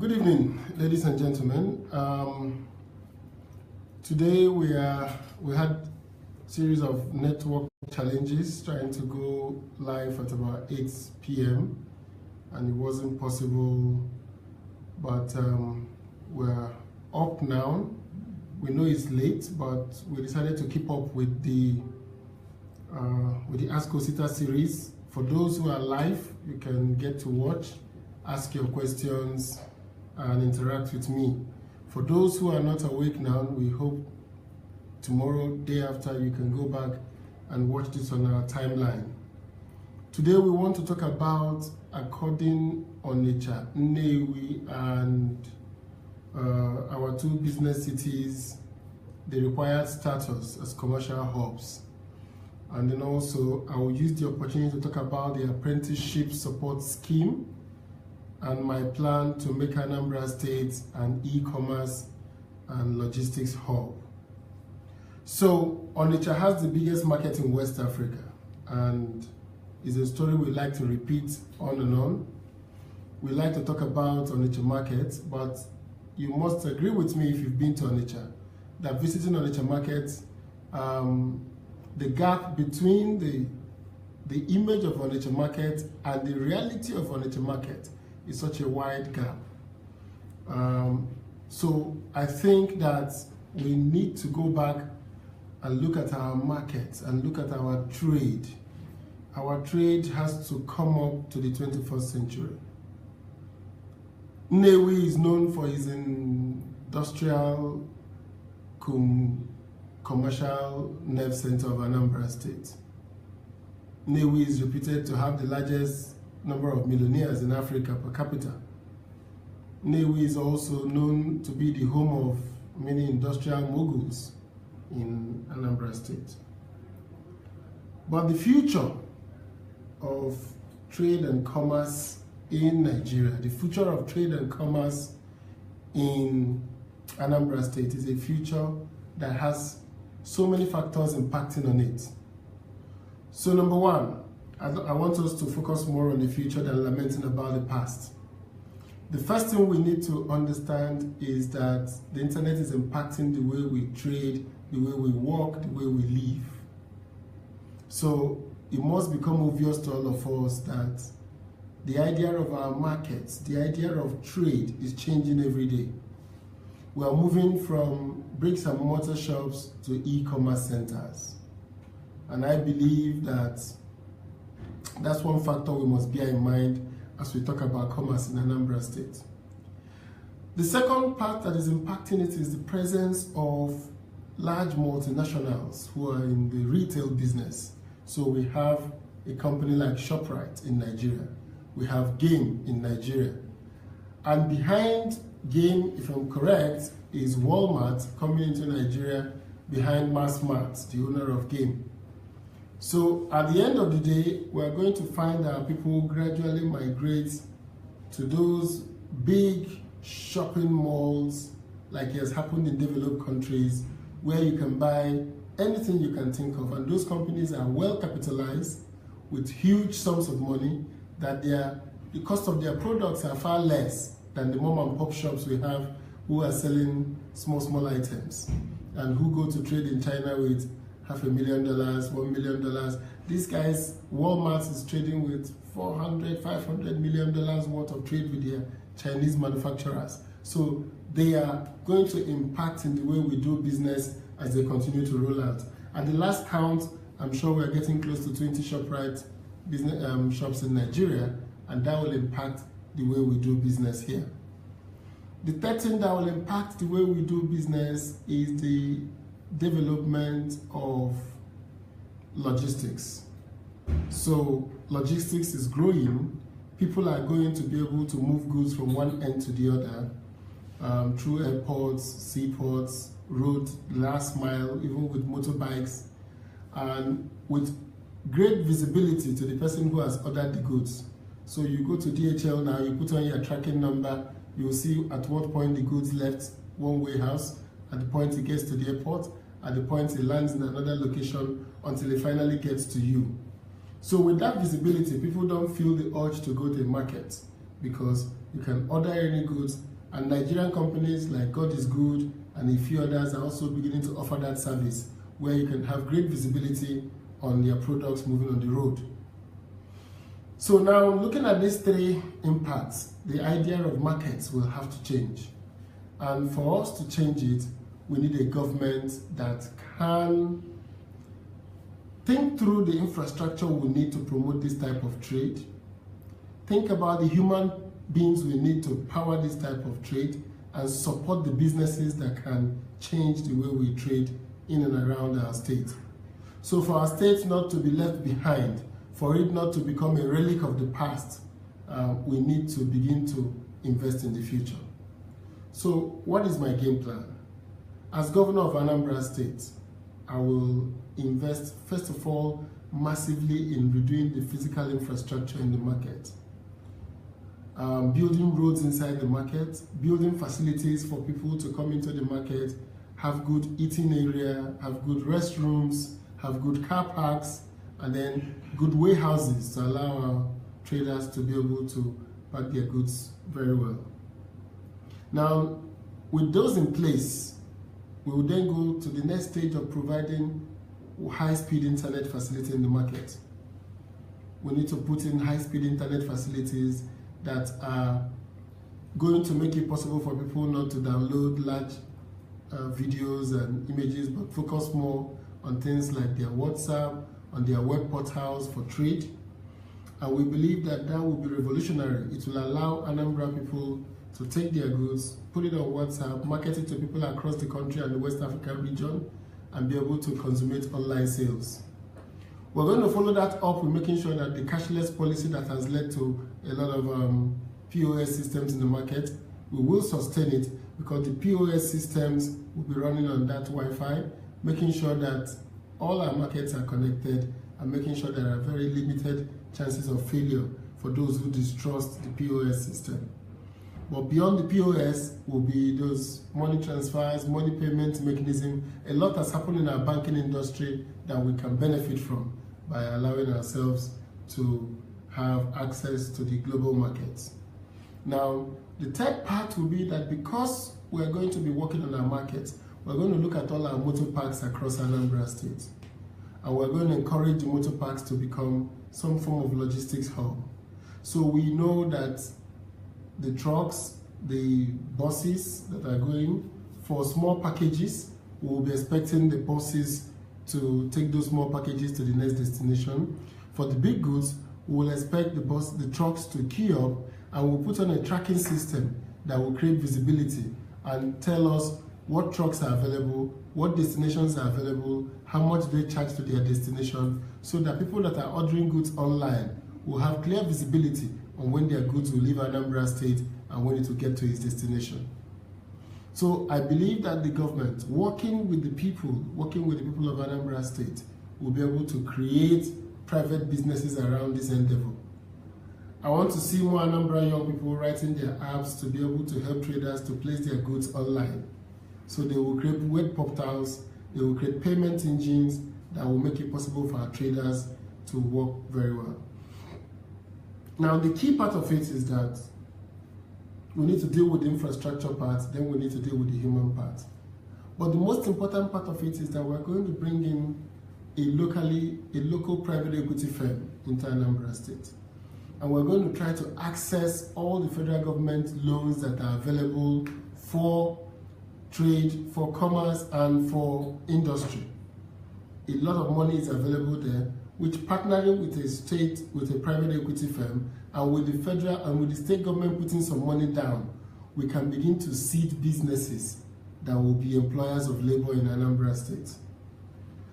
Good evening, ladies and gentlemen. Today we had series of network challenges trying to go live at about 8 p.m. and it wasn't possible, but we're up now. We know it's late, but we decided to keep up with the Ask Osita series. For those who are live, you can get to watch, ask your questions, and interact with me. For those who are not awake now, we hope tomorrow, day after, you can go back and watch this on our timeline. Today we want to talk about according Onitsha, Nnewi, and our two business cities, the required status as commercial hubs. And then also I will use the opportunity to talk about the apprenticeship support scheme and my plan to make Anambra State an e-commerce and logistics hub. So Onitsha has the biggest market in West Africa, and it's a story we like to repeat on and on. We like to talk about Onitsha market, but you must agree with me if you've been to Onitsha, that visiting Onitsha market, the gap between the image of Onitsha market and the reality of Onitsha market is such a wide gap. So I think that we need to go back and look at our markets and look at our trade. Our trade has to come up to the 21st century. Nnewi is known for its industrial commercial nerve center of Anambra State. Nnewi is reputed to have the largest number of millionaires in Africa per capita. Nnewi is also known to be the home of many industrial moguls in Anambra State. But the future of trade and commerce in Nigeria, the future of trade and commerce in Anambra State is a future that has so many factors impacting on it. So number one, I want us to focus more on the future than lamenting about the past. The first thing we need to understand is that the internet is impacting the way we trade, the way we work, the way we live. So it must become obvious to all of us that the idea of our markets, the idea of trade is changing every day. We are moving from bricks and mortar shops to e-commerce centers. And I believe that that's one factor we must bear in mind as we talk about commerce in Anambra State. The second part that is impacting it is the presence of large multinationals who are in the retail business. So we have a company like ShopRite in Nigeria. We have Game in Nigeria. And behind Game, if I'm correct, is Walmart coming into Nigeria behind Massmart, the owner of Game. So at the end of the day, we're going to find that people gradually migrate to those big shopping malls like it has happened in developed countries where you can buy anything you can think of. And those companies are well capitalized with huge sums of money that the cost of their products are far less than the mom and pop shops we have who are selling small items and who go to trade in China with $500,000, $1 million. These guys, Walmart is trading with $400, $500 million worth of trade with their Chinese manufacturers. So they are going to impact in the way we do business as they continue to roll out. At the last count, I'm sure we're getting close to 20 ShopRite business shops in Nigeria, and that will impact the way we do business here. The third thing that will impact the way we do business is the development of logistics. So logistics is growing. People are going to be able to move goods from one end to the other through airports, seaports, road, last mile, even with motorbikes, and with great visibility to the person who has ordered the goods. So you go to DHL now, you put on your tracking number, you will see at what point the goods left one warehouse, at the point it gets to the airport, at the point it lands in another location until it finally gets to you. So with that visibility, people don't feel the urge to go to the market. because you can order any goods, and Nigerian companies like God is Good and a few others are also beginning to offer that service where you can have great visibility on their products moving on the road. So now, looking at these three impacts, the idea of markets will have to change. And for us to change it, we need a government that can think through the infrastructure we need to promote this type of trade, think about the human beings we need to power this type of trade, and support the businesses that can change the way we trade in and around our state. So for our state not to be left behind, for it not to become a relic of the past, we need to begin to invest in the future. So what is my game plan? As governor of Anambra State, I will invest, first of all, massively in redoing the physical infrastructure in the market. Building roads inside the market, building facilities for people to come into the market, have good eating area, have good restrooms, have good car parks, and then good warehouses to allow our traders to be able to pack their goods very well. Now, with those in place, we will then go to the next stage of providing high-speed internet facility in the market. We need to put in high-speed internet facilities that are going to make it possible for people not to download large videos and images, but focus more on things like their WhatsApp, on their web portals for trade. And we believe that that will be revolutionary. It will allow Anambra people to take their goods, put it on WhatsApp, market it to people across the country and the West African region, and be able to consummate online sales. We're going to follow that up with making sure that the cashless policy that has led to a lot of POS systems in the market, we will sustain it, because the POS systems will be running on that Wi-Fi, making sure that all our markets are connected and making sure there are very limited chances of failure for those who distrust the POS system. But beyond the POS will be those money transfers, money payment mechanism. A lot has happened in our banking industry that we can benefit from by allowing ourselves to have access to the global markets. Now, the third part will be that because we are going to be working on our markets, we're going to look at all our motor parks across Anambra State. And we're going to encourage the motor parks to become some form of logistics hub. So we know that the trucks, the buses that are going for small packages, we will be expecting the buses to take those small packages to the next destination. For the big goods, we will expect the trucks to queue up, and we'll put on a tracking system that will create visibility and tell us what trucks are available, what destinations are available, how much they charge to their destination, so that people that are ordering goods online will have clear visibility on when their goods will leave Anambra State and when it will get to its destination. So I believe that the government, working with the people of Anambra State, will be able to create private businesses around this endeavor. I want to see more Anambra young people writing their apps to be able to help traders to place their goods online. So they will create web portals, they will create payment engines that will make it possible for our traders to work very well. Now, the key part of it is that we need to deal with the infrastructure part, then we need to deal with the human part. But the most important part of it is that we're going to bring in a local private equity firm into Anambra State. And we're going to try to access all the federal government loans that are available for trade, for commerce, and for industry. A lot of money is available there, which, partnering with a private equity firm, and with the federal and with the state government putting some money down, we can begin to seed businesses that will be employers of labor in Anambra State.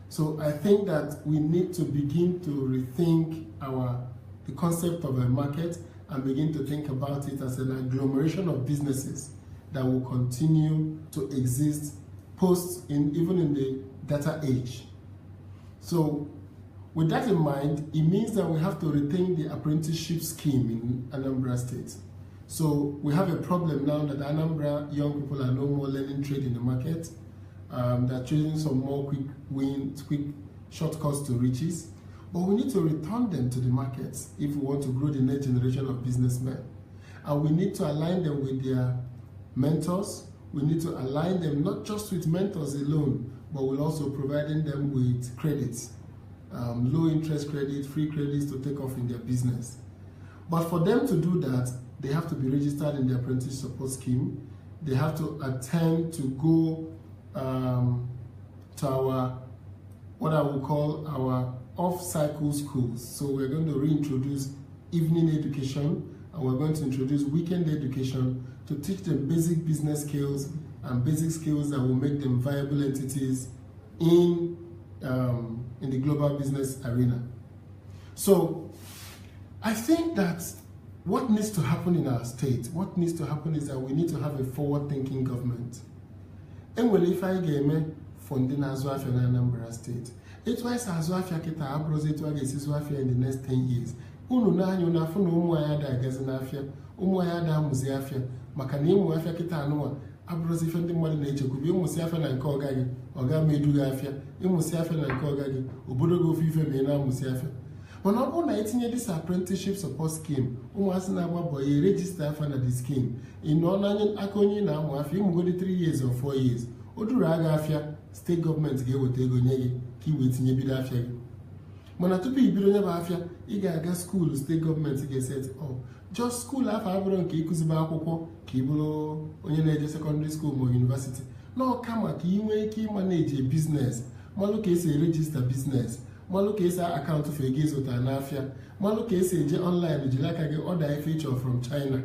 So I think that we need to begin to rethink the concept of a market and begin to think about it as an agglomeration of businesses that will continue to exist even in the data age. So with that in mind, it means that we have to rethink the apprenticeship scheme in Anambra State. So we have a problem now that Anambra young people are no more learning trade in the market. They're trading some more quick shortcuts to riches. But we need to return them to the markets if we want to grow the next generation of businessmen. and we need to align them with their mentors. We need to align them not just with mentors alone, but we're also providing them with credits, low interest credit, free credits to take off in their business. But for them to do that, they have to be registered in the apprentice support scheme. They have to attend to go to our, what I will call our off-cycle schools. So we're going to reintroduce evening education, and we're going to introduce weekend education to teach them basic business skills and basic skills that will make them viable entities in the global business arena. So I think that what needs to happen in our state, what needs to happen is that we need to have a forward-thinking government. And when if I get funding Azuafia in Anambra State, it was Azuafia kita abrozi to get Azuafia in the next 10 years. Unu na anyo na funu umuaya da gazinafia, umuaya da muziafia, makani umuafia kita anua abrozi fendi mwali na ichekubi umusiafia na nko ogagi, oga medu afia, umusiafia na nko ogagi, obodo go fife mena musiafia. When I itinye this apprenticeship support scheme, umuasina boy register for the scheme. In non akonyi na amuafia, go 3 years or 4 years. Oduraga afia, state government ge wote go nyegi, ki wetinye bida afia. Mana tupi ibiro nyeba afia, iga school, state government ge set up. Just school afa abro nke ikuziba akwụkwọ ka iburo onye na-eje secondary school or university. No kama ka inwe ike manage a business, malu ka esi register business. Malu ka esi account for ego zụta n'afia, malu ka esi eje online jiri aka gị order a feature from China.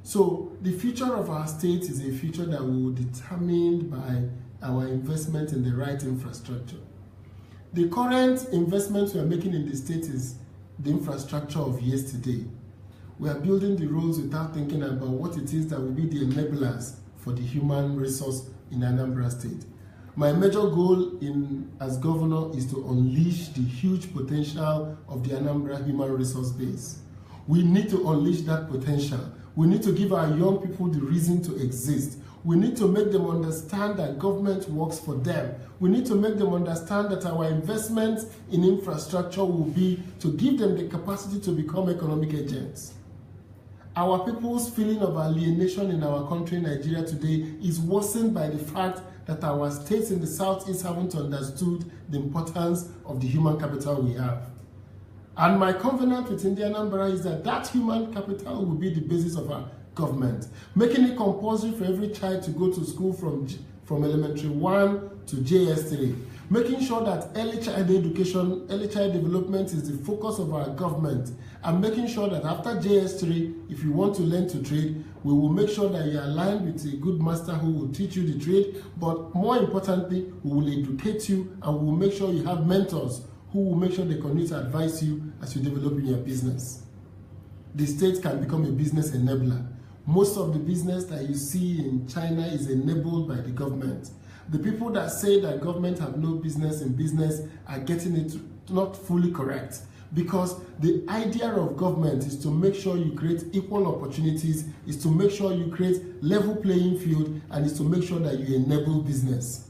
So the future of our state is a future that will be determined by our investment in the right infrastructure. The current investments we are making in the state is the infrastructure of yesterday. We are building the roads without thinking about what it is that will be the enablers for the human resource in Anambra State. My major goal as governor is to unleash the huge potential of the Anambra human resource base. We need to unleash that potential. We need to give our young people the reason to exist. We need to make them understand that government works for them. We need to make them understand that our investment in infrastructure will be to give them the capacity to become economic agents. Our people's feeling of alienation in our country, Nigeria, today is worsened by the fact that our states in the southeast haven't understood the importance of the human capital we have. And my covenant with India Anambra is that that human capital will be the basis of our government, making it compulsory for every child to go to school from elementary 1 to JS3, making sure that early child education, early child development is the focus of our government, and making sure that after JS3, if you want to learn to trade, we will make sure that you are aligned with a good master who will teach you the trade, but more importantly, we will educate you and we will make sure you have mentors who will make sure they continue to advise you as you develop in your business. The state can become a business enabler. Most of the business that you see in China is enabled by the government. The people that say that government have no business in business are getting it not fully correct, because the idea of government is to make sure you create equal opportunities, is to make sure you create level playing field, and is to make sure that you enable business.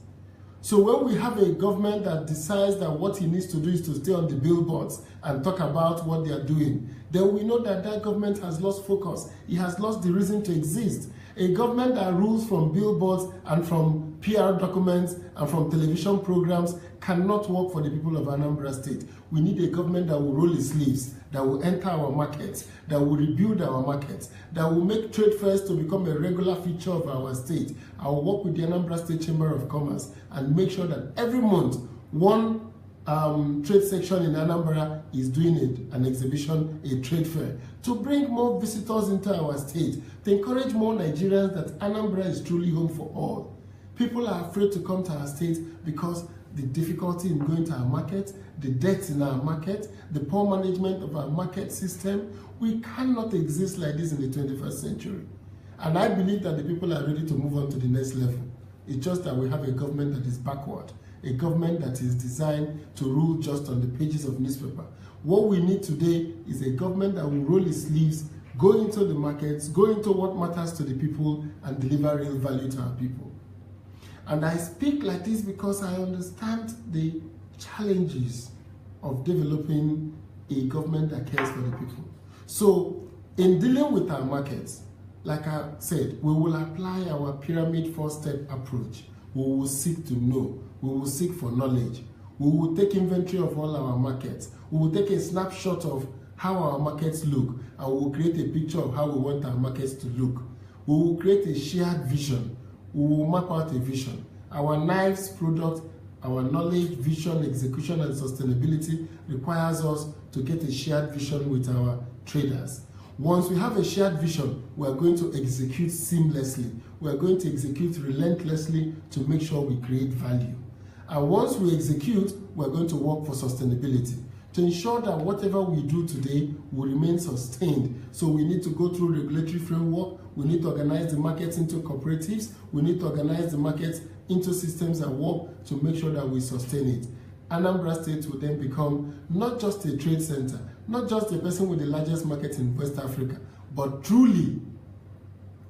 So when we have a government that decides that what he needs to do is to stay on the billboards and talk about what they are doing, then we know that that government has lost focus. It has lost the reason to exist. A government that rules from billboards and from PR documents and from television programs cannot work for the people of Anambra State. We need a government that will roll its sleeves, that will enter our markets, that will rebuild our markets, that will make trade fairs to become a regular feature of our state. I will work with the Anambra State Chamber of Commerce and make sure that every month, one trade section in Anambra is doing an exhibition, a trade fair, to bring more visitors into our state, to encourage more Nigerians that Anambra is truly home for all. People are afraid to come to our state because the difficulty in going to our market, the debt in our market, the poor management of our market system. We cannot exist like this in the 21st century. And I believe that the people are ready to move on to the next level. It's just that we have a government that is backward, a government that is designed to rule just on the pages of newspaper. What we need today is a government that will roll its sleeves, go into the markets, go into what matters to the people, and deliver real value to our people. And I speak like this because I understand the challenges of developing a government that cares for the people. So In dealing with our markets, like I said, we will apply our pyramid 4-step approach. We will seek to know. We will seek for knowledge. We will take inventory of all our markets. We will take a snapshot of how our markets look, and we will create a picture of how we want our markets to look. We will create a shared vision. We will map out a vision. Our knives product, our knowledge, vision, execution, and sustainability requires us to get a shared vision with our traders. Once we have a shared vision, we are going to execute seamlessly. We are going to execute relentlessly to make sure we create value. And once we execute, we are going to work for sustainability to ensure that whatever we do today will remain sustained. So we need to go through regulatory framework. We need to organize the markets into cooperatives. We need to organize the markets into systems and work to make sure that we sustain it. Anambra State will then become not just a trade center, not just a person with the largest market in West Africa, but truly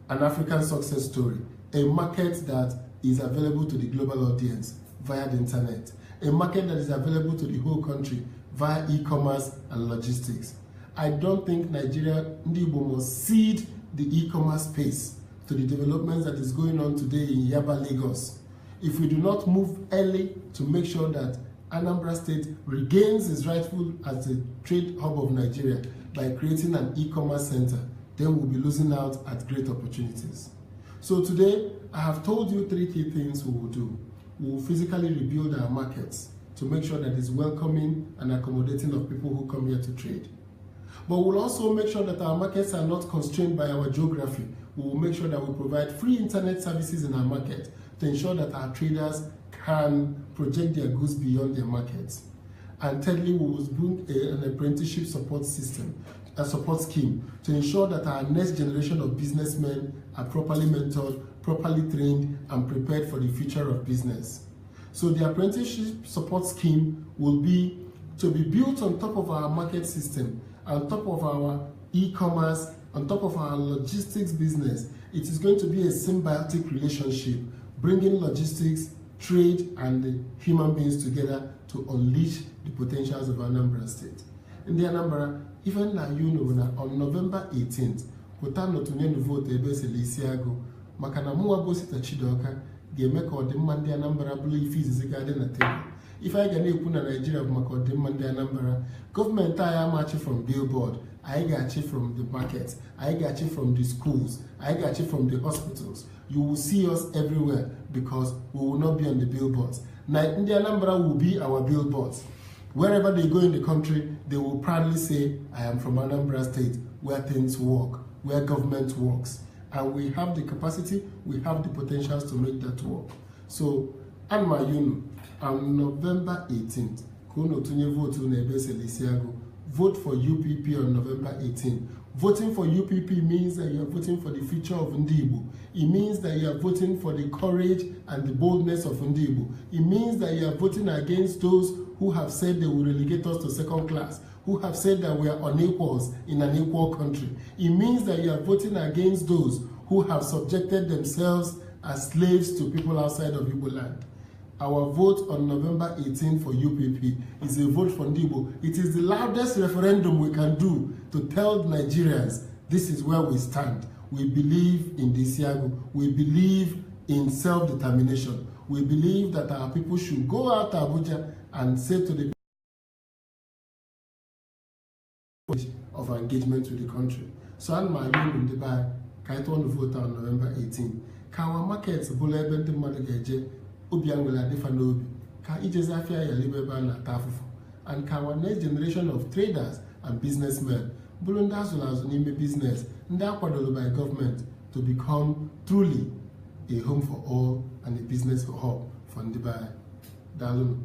an African success story, a market that is available to the global audience via the internet, a market that is available to the whole country via e-commerce and logistics. I don't think Nigeria Ndibo must cede the e-commerce space to the developments that is going on today in Yaba, Lagos. If we do not move early to make sure that Anambra State regains its rightful as a trade hub of Nigeria by creating an e-commerce center, then we'll be losing out at great opportunities. So today, I have told you 3 key things we will do. We will physically rebuild our markets to make sure that it's welcoming and accommodating of people who come here to trade. But we'll also make sure that our markets are not constrained by our geography. We will make sure that we provide free internet services in our market to ensure that our traders can project their goods beyond their markets. And thirdly, we will bring an apprenticeship support system, a support scheme, to ensure that our next generation of businessmen are properly mentored, properly trained, and prepared for the future of business. So the apprenticeship support scheme will be to be built on top of our market system, on top of our e-commerce, on top of our logistics business. It is going to be a symbiotic relationship, bringing logistics, trade, and the human beings together to unleash the potentials of Anambra State. In the Anambra, even now you know, on November 18th, Kutano tunye nu vote ebe selisiago, makana muwa Osita Chidoka, ga-eme ka ọdịmma ndị Anambra bụrụ ife izizi ga-adị na tebụl. Ife anyị ga na-ekwu na Nigeria bụ maka ọdịmma ndị Anambra. Gọọmenti anyị amachi from billboard, anyị ga-achị from the market, anyị ga-achị from the schools, anyị ga-achị from the hospitals. You will see us everywhere because we will not be on the billboards. Ndị Anambra will be our billboards. Wherever they go in the country, they will proudly say, I am from Anambra State, where things work, where government works. And we have the capacity, we have the potentials to make that work. So, Anma Yunu, on November 18th, Kono Tunye vote Nebe Selisiago, vote for UPP on November 18th. Voting for UPP means that you are voting for the future of Ndibo. It means that you are voting for the courage and the boldness of Ndibo. It means that you are voting against those who have said they will relegate us to second class, who have said that we are unequals in an equal country. It means that you are voting against those who have subjected themselves as slaves to people outside of Igbo land. Our vote on November 18 for UPP is a vote for Ndibo. It is the loudest referendum we can do to tell Nigerians this is where we stand. We believe in Disiago. We believe in self-determination. We believe that our people should go out to Abuja and say to the of our engagement with the country. So I'm my in the bag. I want to vote on November 18. Can our markets bullet the mother Obiangula Defanobi, can Ijezafia Yalibeba na Tafufu, and can our next generation of traders and businessmen, Bulundas will as name business, Ndakwadolo by government, to become truly a home for all and a business for all for Ndibai. Dalun.